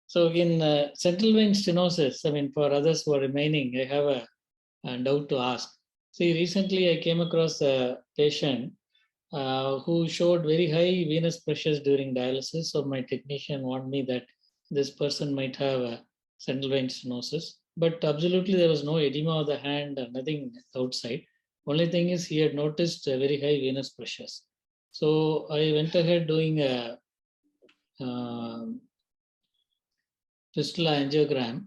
So in central vein stenosis, I mean, for others who are remaining, I have a doubt to ask. See, recently I came across a patient who showed very high venous pressures during dialysis. So my technician warned me that this person might have a central vein stenosis. But absolutely there was no edema of the hand and nothing outside. Only thing is he had noticed very high venous pressures. So I went ahead doing a fistula angiogram,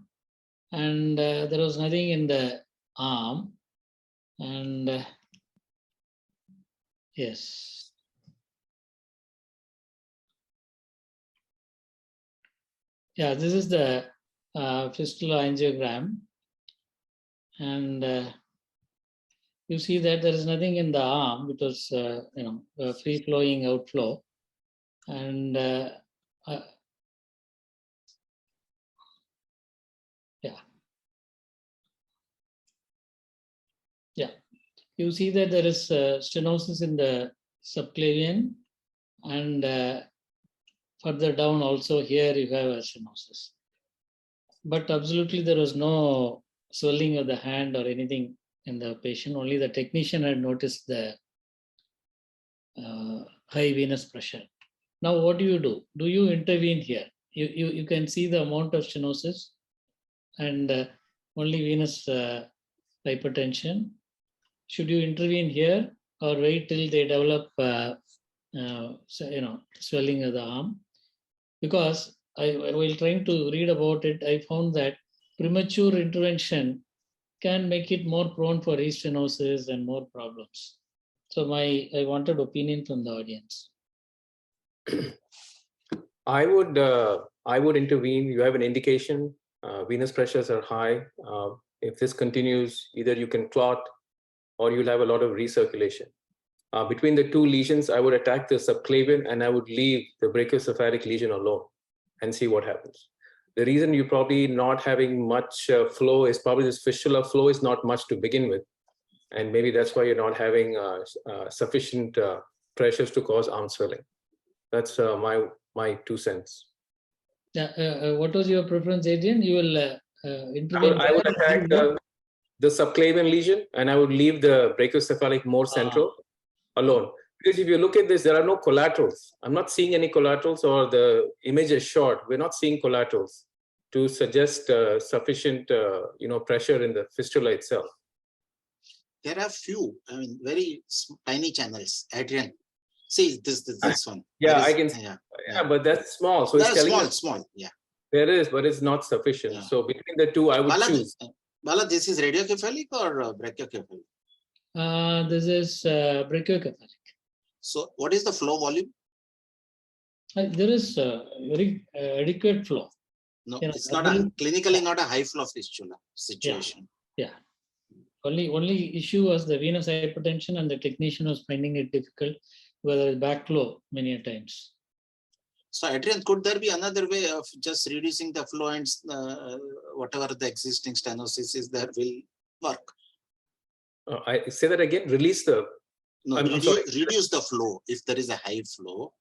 and there was nothing in the arm. And yes. Yeah, this is the fistula angiogram. And you see that there is nothing in the arm. It was, free flowing outflow. And yeah, you see that there is stenosis in the subclavian, and further down also here you have a stenosis. But absolutely there was no swelling of the hand or anything in the patient. Only the technician had noticed the high venous pressure. Now what do? Do you intervene here? You can see the amount of stenosis and only venous hypertension. Should you intervene here or wait till they develop swelling of the arm? Because while trying to read about it, I found that premature intervention can make it more prone for restenosis and more problems. So I wanted opinion from the audience. I would intervene. You have an indication. Venous pressures are high. If this continues, either you can clot or you'll have a lot of recirculation. Between the two lesions, I would attack the subclavian and I would leave the brachiocephalic lesion alone and see what happens. The reason you're probably not having much flow is probably this fistula flow is not much to begin with. And maybe that's why you're not having sufficient pressures to cause arm swelling. That's my 2 cents. Yeah, what was your preference, Adrian? You will intervene? I would attack the subclavian lesion and I would leave the brachiocephalic more central alone. Because if you look at this, there are no collaterals. I'm not seeing any collaterals, or the image is short. We're not seeing collaterals to suggest sufficient pressure in the fistula itself. There are few, very tiny channels. Adrian, see this one. Yeah, I can. Yeah, but that's small. So it's telling small. Yeah, there is, but it's not sufficient. Yeah. So between the two, I would choose. Bala, this is radiocephalic or brachiocephalic? This is brachiocephalic. So what is the flow volume? There is very adequate flow. No, it's not clinically not a high flow fistula situation. Yeah. Only issue was the venous hypertension, and the technician was finding it difficult, whether backflow many times. So Adrian, could there be another way of just reducing the flow and whatever the existing stenosis is there will work? I say that again. Release the. No, reduce the flow if there is a high flow.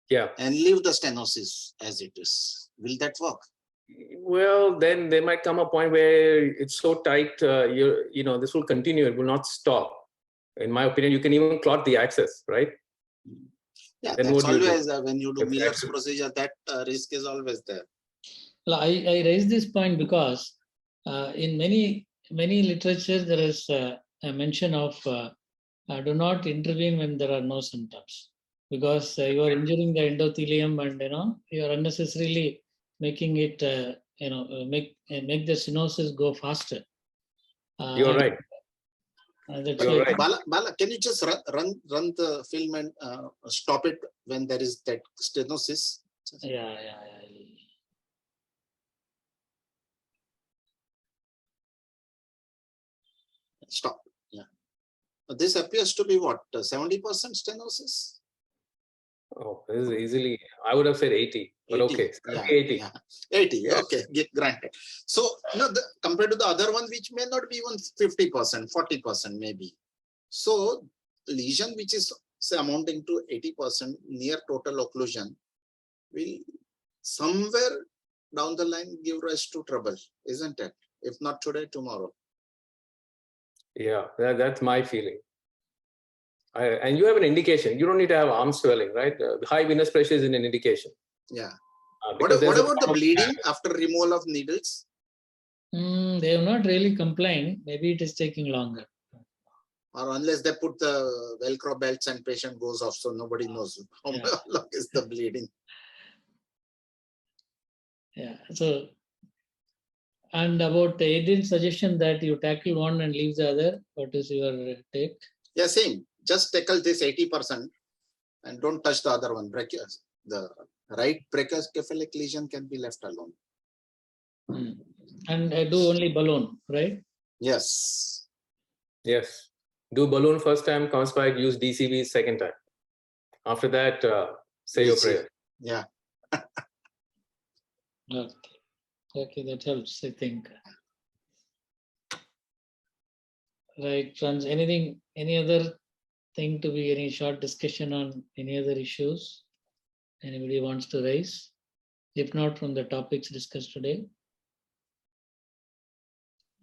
Yeah. And leave the stenosis as it is. Will that work? Well, then there might come a point where it's so tight, this will continue. It will not stop. In my opinion, you can even clot the axis, right? Yeah, then that's always when you do Miller's procedure, that risk is always there. Well, I raise this point because in many literature there is a mention of do not intervene when there are no symptoms, because you are injuring the endothelium and you are unnecessarily making it make the stenosis go faster. You're right. You're right. Bala, can you just run the film and stop it when there is that stenosis? Yeah. Stop. Yeah. This appears to be what, 70% stenosis? Oh, this is easily, I would have said 80, but 80, okay. Yeah, 80. Yeah. 80, okay, granted. So, compared to the other one, which may not be even 50%, 40% maybe. So, lesion which is say amounting to 80% near total occlusion will somewhere down the line give rise to trouble, isn't it? If not today, tomorrow. Yeah, that's my feeling. And you have an indication. You don't need to have arm swelling, right? High venous pressure is an indication. Yeah. What Because there's a about the form of- bleeding after removal of needles? They have not really complained. Maybe it is taking longer. Or unless they put the Velcro belts and patient goes off, so nobody knows how Yeah. long is the bleeding. Yeah. So, and about Adrian's suggestion that you tackle one and leave the other, what is your take? Yeah, same. Just tackle this 80% and don't touch the other one. The right brachiocephalic lesion can be left alone. And I do only balloon, right? Yes. Yes. Do balloon first time, comes back, use DCB second time. After that, say your We'll see. prayer. Yeah. Okay. Okay, that helps, I think. Right, friends, any other thing to be any short discussion on any other issues anybody wants to raise? If not, from the topics discussed today.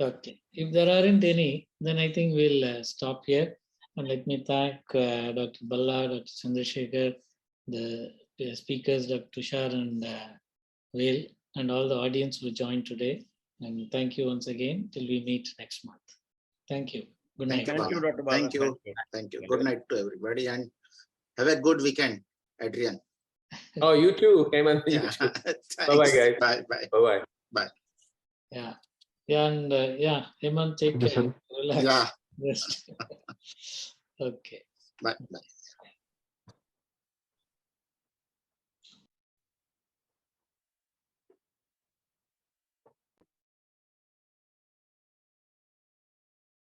Okay, if there aren't any, then I think we'll stop here. And let me thank Dr. Balla, Dr. Chandrasekhar, the speakers, Dr. Tushar and Will, and all the audience who joined today. And thank you once again till we meet next month. Thank you. Good night. Thank you, Dr. Thank you. Thank you. Good night to everybody and have a good weekend, Adrian. Oh, you too, Hemant. Yeah. Bye-bye, guys. Bye. Bye. Bye-bye. Bye. Yeah. Yeah, and yeah, Hemant, take care. Relax. Yeah. Rest. Okay. Bye. Bye.